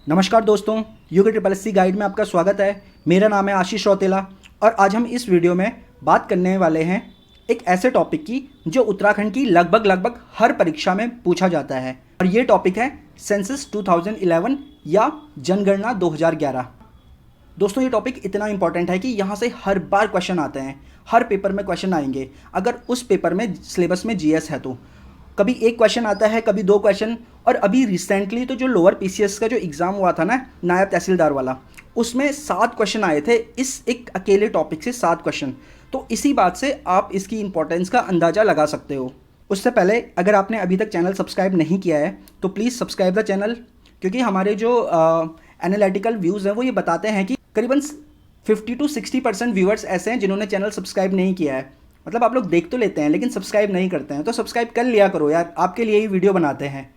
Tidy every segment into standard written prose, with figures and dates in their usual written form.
नमस्कार दोस्तों, UK triple SC guide में आपका स्वागत है। मेरा नाम है आशीष रौतेला और आज हम इस वीडियो में बात करने वाले हैं एक ऐसे टॉपिक की जो उत्तराखंड की लगभग हर परीक्षा में पूछा जाता है और ये टॉपिक है सेंसस 2011 या जनगणना 2011। दोस्तों ये टॉपिक इतना इंपॉर्टेंट है कि यहाँ से हर बार क्वेश्चन आते हैं, हर पेपर में क्वेश्चन आएंगे। अगर उस पेपर में सिलेबस में जीएस है तो कभी एक क्वेश्चन आता है, कभी दो क्वेश्चन। और अभी रिसेंटली तो जो लोअर पीसीएस का जो एग्ज़ाम हुआ था ना, नायब तहसीलदार वाला, उसमें 7 क्वेश्चन आए थे इस एक अकेले टॉपिक से, 7 क्वेश्चन। तो इसी बात से आप इसकी इंपॉर्टेंस का अंदाज़ा लगा सकते हो। उससे पहले अगर आपने अभी तक चैनल सब्सक्राइब नहीं किया है तो प्लीज़ सब्सक्राइब द चैनल, क्योंकि हमारे जो एनालिटिकल व्यूज़ हैं वो ये बताते हैं कि करीबन 50 to 60% व्यूअर्स ऐसे हैं जिन्होंने चैनल सब्सक्राइब नहीं किया है। मतलब आप लोग देख तो लेते हैं लेकिन सब्सक्राइब नहीं करते हैं, तो सब्सक्राइब कर लिया करो यार, आपके लिए ही वीडियो बनाते हैं।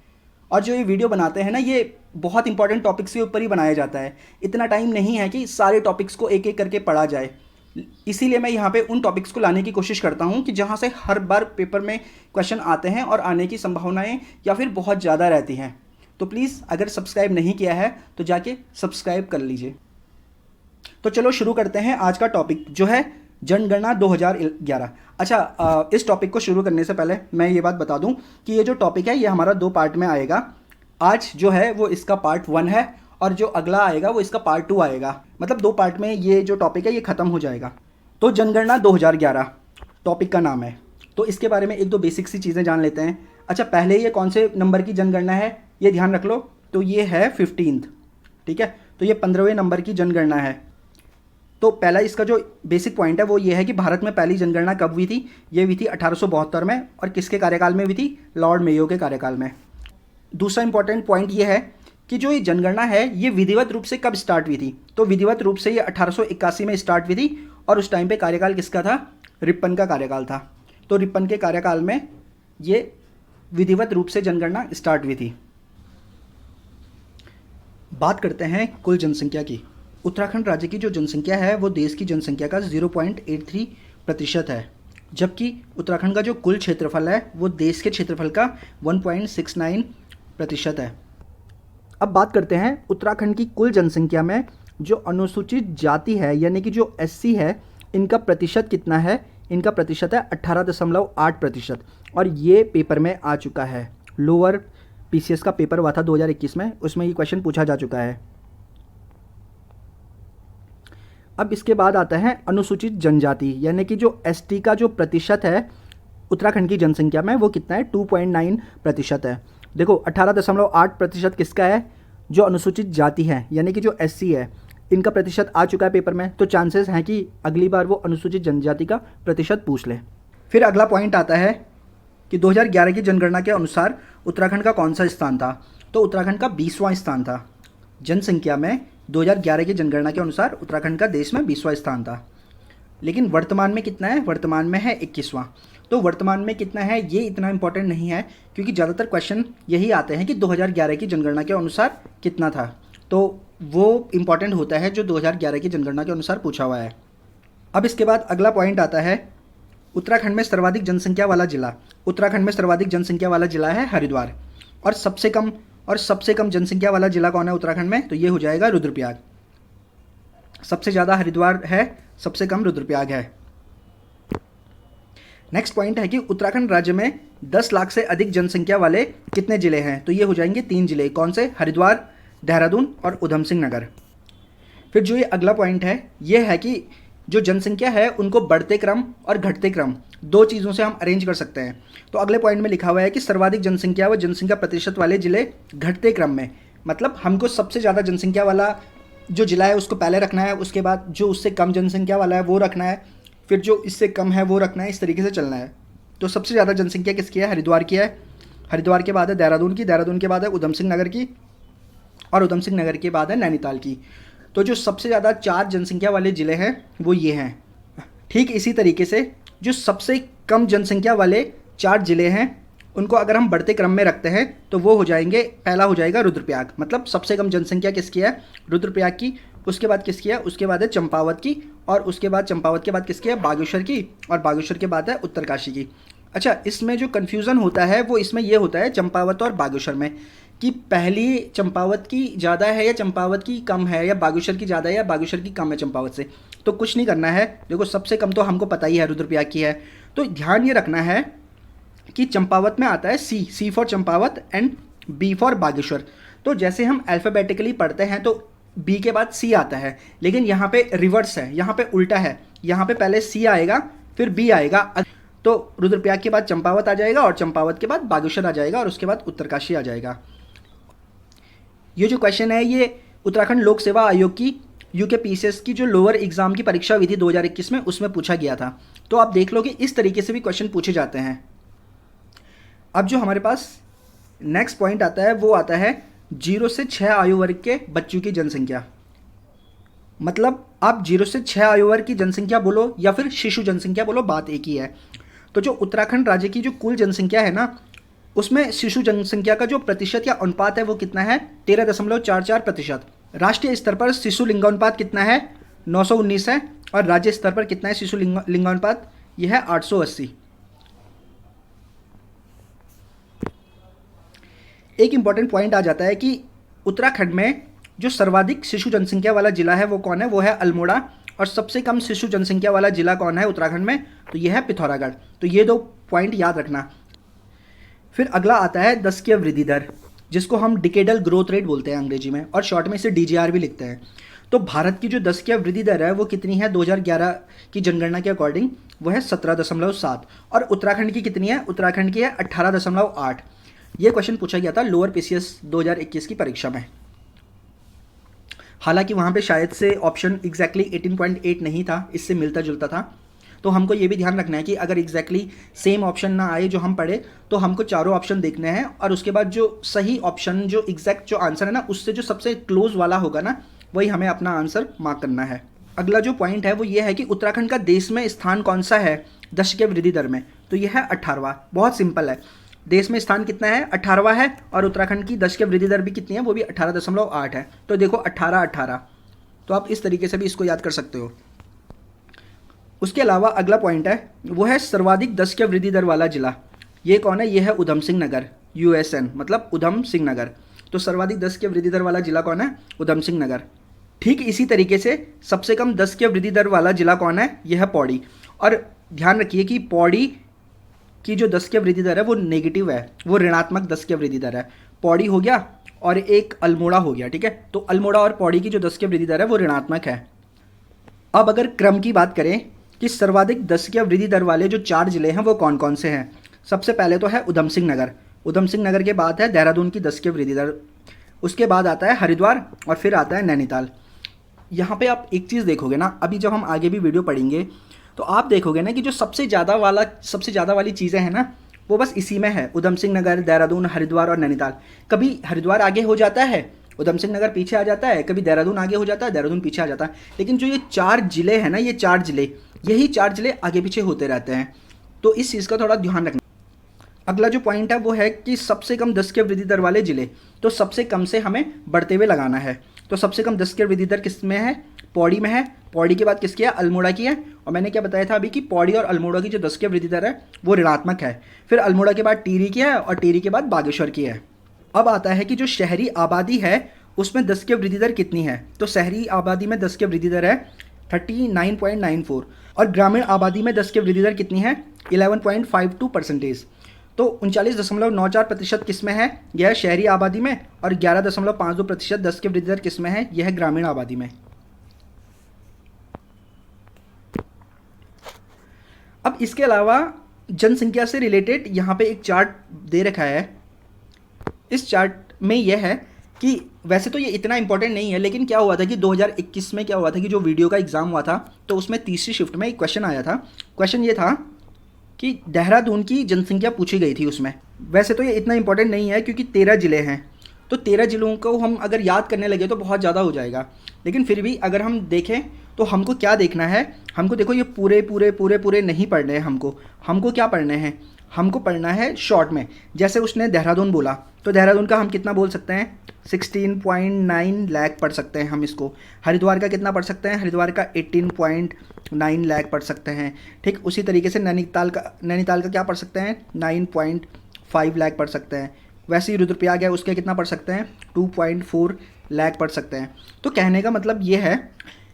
और जो ये वीडियो बनाते हैं ना, ये बहुत इंपॉर्टेंट टॉपिक्स के ऊपर ही बनाया जाता है। इतना टाइम नहीं है कि सारे टॉपिक्स को एक एक करके पढ़ा जाए, इसीलिए मैं यहाँ पे उन टॉपिक्स को लाने की कोशिश करता हूँ कि जहाँ से हर बार पेपर में क्वेश्चन आते हैं और आने की संभावनाएँ या फिर बहुत ज़्यादा रहती हैं। तो प्लीज़ अगर सब्सक्राइब नहीं किया है तो जाके सब्सक्राइब कर लीजिए। तो चलो शुरू करते हैं आज का टॉपिक जो है जनगणना 2011। अच्छा, इस टॉपिक को शुरू करने से पहले मैं ये बात बता दूं कि ये जो टॉपिक है ये हमारा 2 पार्ट में आएगा। आज जो है वो इसका पार्ट 1 है और जो अगला आएगा वो इसका पार्ट 2 आएगा। मतलब 2 पार्ट में ये जो टॉपिक है ये ख़त्म हो जाएगा। तो जनगणना 2011 टॉपिक का नाम है, तो इसके बारे में एक दो बेसिक सी चीज़ें जान लेते हैं। अच्छा, पहले ये कौन से नंबर की जनगणना है ये ध्यान रख लो। तो ये है 15th, ठीक है। तो ये 15वें नंबर की जनगणना है। तो पहला इसका जो बेसिक पॉइंट है वो ये है कि भारत में पहली जनगणना कब हुई थी। ये हुई थी 1872 में, और किसके कार्यकाल में हुई थी? लॉर्ड मेयो के कार्यकाल में। दूसरा इंपॉर्टेंट पॉइंट ये है कि जो ये जनगणना है ये विधिवत रूप से कब स्टार्ट हुई थी। तो विधिवत रूप से ये 1881 में स्टार्ट हुई थी और उस टाइम पे कार्यकाल किसका था? रिपन का कार्यकाल था। तो रिपन के कार्यकाल में ये विधिवत रूप से जनगणना स्टार्ट हुई थी। बात करते हैं कुल जनसंख्या की। उत्तराखंड राज्य की जो जनसंख्या है वो देश की जनसंख्या का 0.83% है, जबकि उत्तराखंड का जो कुल क्षेत्रफल है वो देश के क्षेत्रफल का 1.69% है। अब बात करते हैं उत्तराखंड की कुल जनसंख्या में जो अनुसूचित जाति है यानी कि जो एससी है, इनका प्रतिशत कितना है? इनका प्रतिशत है 18.8%। और ये पेपर में आ चुका है। लोअर पीसीएस का पेपर हुआ था 2021 में, उसमें ये क्वेश्चन पूछा जा चुका है। अब इसके बाद आता है अनुसूचित जनजाति यानी कि जो एसटी का जो प्रतिशत है उत्तराखंड की जनसंख्या में वो कितना है? 2.9% है। देखो 18.8% किसका है? जो अनुसूचित जाति है यानी कि जो एससी है, इनका प्रतिशत आ चुका है पेपर में, तो चांसेस हैं कि अगली बार वो अनुसूचित जनजाति का प्रतिशत पूछ ले। फिर अगला पॉइंट आता है कि 2011 की जनगणना के अनुसार उत्तराखंड का कौन सा स्थान था। तो उत्तराखंड का 20वां स्थान था जनसंख्या में। 2011 की जनगणना के अनुसार उत्तराखंड का देश में 20वां स्थान था। लेकिन वर्तमान में कितना है? वर्तमान में है 21वां। तो वर्तमान में कितना है ये इतना इंपॉर्टेंट नहीं है, क्योंकि ज़्यादातर क्वेश्चन यही आते हैं कि 2011 की जनगणना के अनुसार कितना था। तो वो इंपॉर्टेंट होता है जो 2011 की जनगणना के अनुसार पूछा हुआ है। अब इसके बाद अगला पॉइंट आता है उत्तराखंड में सर्वाधिक जनसंख्या वाला जिला। उत्तराखंड में सर्वाधिक जनसंख्या वाला जिला है हरिद्वार। और सबसे कम जनसंख्या वाला जिला कौन है उत्तराखंड में? तो ये हो जाएगा रुद्रप्रयाग। सबसे ज़्यादा हरिद्वार है, सबसे कम रुद्रप्रयाग है। नेक्स्ट पॉइंट है कि उत्तराखंड राज्य में 10 लाख से अधिक जनसंख्या वाले कितने जिले हैं? तो ये हो जाएंगे 3 जिले। कौन से? हरिद्वार, देहरादून और उधम सिंह नगर। फिर जो ये अगला पॉइंट है ये है कि जो जनसंख्या है उनको बढ़ते क्रम और घटते क्रम 2 चीज़ों से हम अरेंज कर सकते हैं। तो अगले पॉइंट में लिखा हुआ है कि सर्वाधिक जनसंख्या व जनसंख्या प्रतिशत वाले जिले घटते क्रम में। मतलब हमको सबसे ज़्यादा जनसंख्या वाला जो जिला है उसको पहले रखना है, उसके बाद जो उससे कम जनसंख्या वाला है वो रखना है, फिर जो इससे कम है वो रखना है। इस तरीके से चलना है। तो सबसे ज़्यादा जनसंख्या किसकी है? हरिद्वार की है। हरिद्वार के बाद है देहरादून की, देहरादून के बाद है उधम सिंह नगर की, और उधम सिंह नगर के बाद है नैनीताल की। तो जो सबसे ज़्यादा 4 जनसंख्या वाले ज़िले हैं वो ये हैं। ठीक इसी तरीके से जो सबसे कम जनसंख्या वाले 4 ज़िले हैं उनको अगर हम बढ़ते क्रम में रखते हैं तो वो हो जाएंगे, पहला हो जाएगा रुद्रप्रयाग। मतलब सबसे कम जनसंख्या किसकी है? रुद्रप्रयाग की। उसके बाद किसकी है? उसके बाद है चंपावत की, और उसके बाद चंपावत के बाद किसकी है? बागेश्वर की, और बागेश्वर के बाद है उत्तरकाशी की। अच्छा, इसमें जो कन्फ्यूज़न होता है वो इसमें ये होता है चंपावत और बागेश्वर में कि पहली चंपावत की ज़्यादा है या चंपावत की कम है, या बागेश्वर की ज़्यादा है या बागेश्वर की कम है चंपावत से। तो कुछ नहीं करना है, देखो सबसे कम तो हमको पता ही है रुद्रप्रयाग की है। तो ध्यान ये रखना है कि चंपावत में आता है C for Champawat and B for Bageshwar. तो जैसे हम अल्फ़ाबेटिकली पढ़ते हैं तो बी के बाद सी आता है, लेकिन यहाँ पे रिवर्स है, यहाँ पे उल्टा है, यहाँ पे पहले सी आएगा फिर बी आएगा। तो रुद्रप्रयाग के बाद चंपावत आ जाएगा और चंपावत के बाद बागेश्वर आ जाएगा और उसके बाद उत्तरकाशी आ जाएगा। ये जो क्वेश्चन है ये उत्तराखंड लोक सेवा आयोग की यूकेपीसीएस की जो लोअर एग्जाम की परीक्षा हुई थी 2021 में, उसमें पूछा गया था। तो आप देख लो कि इस तरीके से भी क्वेश्चन पूछे जाते हैं। अब जो हमारे पास नेक्स्ट पॉइंट आता है वो आता है 0 से 6 आयु वर्ग के बच्चों की जनसंख्या। मतलब आप 0 से 6 आयु वर्ग की जनसंख्या बोलो या फिर शिशु जनसंख्या बोलो, बात एक ही है। तो जो उत्तराखंड राज्य की जो कुल जनसंख्या है ना, उसमें शिशु जनसंख्या का जो प्रतिशत या अनुपात है वो कितना है, 13.44%। राष्ट्रीय स्तर पर शिशु लिंगानुपात कितना है, 919 है। और राज्य स्तर पर कितना है शिशु लिंगानुपात, यह है 880। एक इंपॉर्टेंट पॉइंट आ जाता है कि उत्तराखंड में जो सर्वाधिक शिशु जनसंख्या वाला जिला है वो कौन है, वो है अल्मोड़ा। और सबसे कम शिशु जनसंख्या वाला जिला कौन है उत्तराखंड में, तो यह है पिथौरागढ़। तो ये दो पॉइंट याद रखना। फिर अगला आता है दशकीय वृद्धि दर, जिसको हम डिकेडल ग्रोथ रेट बोलते हैं अंग्रेजी में, और शॉर्ट में इसे डीजीआर भी लिखते हैं। तो भारत की जो दशकीय वृद्धि दर है वो कितनी है 2011 की जनगणना के अकॉर्डिंग, वो है 17.7। और उत्तराखंड की कितनी है, उत्तराखंड की है 18.8। ये क्वेश्चन पूछा गया था लोअर पीसीएस 2021 की परीक्षा में। हालांकि वहाँ पे शायद से ऑप्शन एग्जैक्टली 18.8 नहीं था, इससे मिलता जुलता था। तो हमको ये भी ध्यान रखना है कि अगर एग्जैक्टली सेम ऑप्शन ना आए जो हम पढ़े, तो हमको चारों ऑप्शन देखने हैं और उसके बाद जो सही ऑप्शन, जो एग्जैक्ट जो आंसर है ना, उससे जो सबसे क्लोज वाला होगा ना, वही हमें अपना आंसर मार्क करना है। अगला जो पॉइंट है वो ये है कि उत्तराखंड का देश में स्थान कौन सा है दशकीय वृद्धि दर में, तो यह है 18वां। बहुत सिंपल है, देश में स्थान कितना है 18वां है, और उत्तराखंड की दशकीय वृद्धि दर भी कितनी है, वो भी 18.8 है। तो देखो 18-18, तो आप इस तरीके से भी इसको याद कर सकते हो। उसके अलावा अगला पॉइंट है वो है सर्वाधिक दशकीय वृद्धि दर वाला जिला। ये कौन है, ये है उधम सिंह नगर, यूएसएन मतलब उधम सिंह नगर। तो सर्वाधिक दशकीय वृद्धि दर वाला जिला कौन है, उधम सिंह नगर। ठीक इसी तरीके से सबसे कम दशकीय वृद्धि दर वाला जिला कौन है, यह है पौड़ी। और ध्यान रखिए कि पौड़ी की जो दशकीय वृद्धि दर है वो नेगेटिव है, वो ऋणात्मक दशकीय वृद्धि दर है। पौड़ी हो गया और एक अल्मोड़ा हो गया, ठीक है। तो अल्मोड़ा और पौड़ी की जो दशकीय वृद्धि दर है वो ऋणात्मक है। अब अगर क्रम की बात करें कि सर्वाधिक दशकीय वृद्धि दर वाले जो 4 जिले हैं वो कौन कौन से हैं, सबसे पहले तो है उधम सिंह नगर। उधम सिंह नगर के बाद है देहरादून की दशकीय वृद्धि दर, उसके बाद आता है हरिद्वार और फिर आता है नैनीताल। यहाँ पे आप एक चीज़ देखोगे ना, अभी जब हम आगे भी वीडियो पढ़ेंगे तो आप देखोगे ना कि जो सबसे ज़्यादा वाली चीज़ें हैं ना, वो बस इसी में है, उधम सिंह नगर, देहरादून, हरिद्वार और नैनीताल। कभी हरिद्वार आगे हो जाता है, उधम सिंह नगर पीछे आ जाता है, कभी देहरादून आगे हो जाता है, देहरादून पीछे आ जाता है। लेकिन जो ये 4 जिले हैं ना, ये 4 जिले, यही 4 जिले आगे पीछे होते रहते हैं। तो इस चीज़ का थोड़ा ध्यान रखना। अगला जो पॉइंट है वो है कि सबसे कम दशकीय वृद्धि दर वाले जिले, तो सबसे कम से हमें बढ़ते हुए लगाना है। तो सबसे कम दशकीय वृद्धि दर किस में है, पौड़ी में है। पौड़ी के बाद किसकी है, अल्मोड़ा की है। और मैंने क्या बताया था अभी कि पौड़ी और अल्मोड़ा की जो दशकीय वृद्धि दर है वो ऋणात्मक है। फिर अल्मोड़ा के बाद टिहरी की है और टिहरी के बाद बागेश्वर की है। अब आता है कि जो शहरी आबादी है उसमें दशकीय वृद्धि दर कितनी है। तो शहरी आबादी में दशकीय वृद्धि दर है 39.94 और ग्रामीण आबादी में दशकीय वृद्धि दर कितनी है 11.52%। तो 39.94% किस में है, यह है शहरी आबादी में, और 11.52% दशकीय वृद्धि दर किस में है, यह है ग्रामीण आबादी में। अब इसके अलावा जनसंख्या से रिलेटेड यहाँ पे एक चार्ट दे रखा है। इस चार्ट में यह है कि वैसे तो ये इतना इंपॉर्टेंट नहीं है, लेकिन क्या हुआ था कि 2021 में क्या हुआ था कि जो वीडियो का एग्ज़ाम हुआ था तो उसमें तीसरी शिफ्ट में एक क्वेश्चन आया था। क्वेश्चन ये था कि देहरादून की जनसंख्या पूछी गई थी उसमें। वैसे तो ये इतना इंपॉर्टेंट नहीं है क्योंकि 13 ज़िले हैं, तो 13 ज़िलों को हम अगर याद करने लगे तो बहुत ज़्यादा हो जाएगा। लेकिन फिर भी अगर हम देखें तो हमको क्या देखना है, हमको देखो ये पूरे नहीं पढ़ने हैं। हमको क्या पढ़ने हैं, हमको पढ़ना है शॉर्ट में। जैसे उसने देहरादून बोला तो देहरादून का हम कितना बोल सकते हैं, 16.9 लाख पढ़ सकते हैं हम इसको। हरिद्वार का कितना पढ़ सकते हैं, हरिद्वार का 18.9 लाख पढ़ सकते हैं। ठीक उसी तरीके से नैनीताल का क्या पढ़ सकते हैं, 9.5 लाख पढ़ सकते हैं। वैसे ही रुद्रप्रयाग है उसके कितना पढ़ सकते हैं 2.4 लाख पढ़ सकते हैं। तो कहने का मतलब ये है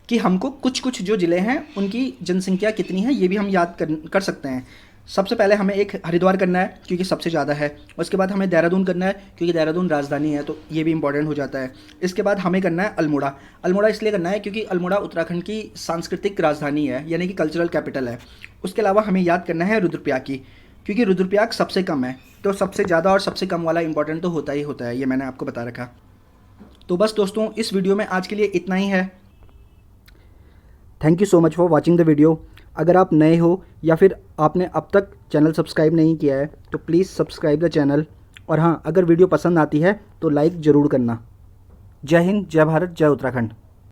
कि हमको कुछ कुछ जो ज़िले हैं उनकी जनसंख्या कितनी है ये भी हम याद कर सकते हैं। सबसे पहले हमें एक हरिद्वार करना है क्योंकि सबसे ज़्यादा है, उसके बाद हमें देहरादून करना है क्योंकि देहरादून राजधानी है तो ये भी इंपॉर्टेंट हो जाता है। इसके बाद हमें करना है अल्मोड़ा। अल्मोड़ा इसलिए करना है क्योंकि अल्मोड़ा उत्तराखंड की सांस्कृतिक राजधानी है यानी कि कल्चरल कैपिटल है। उसके अलावा हमें याद करना है रुद्रप्रयाग की क्योंकि रुद्रप्रयाग सबसे कम है, तो सबसे ज़्यादा और सबसे कम वाला इंपॉर्टेंट तो होता ही होता है, ये मैंने आपको बता रखा। तो बस दोस्तों इस वीडियो में आज के लिए इतना ही है। Thank you so much for watching the video. अगर आप नए हो या फिर आपने अब तक चैनल सब्सक्राइब नहीं किया है तो प्लीज़ सब्सक्राइब द चैनल, और हाँ अगर वीडियो पसंद आती है तो लाइक ज़रूर करना। जय हिंद, जय भारत, जय उत्तराखंड।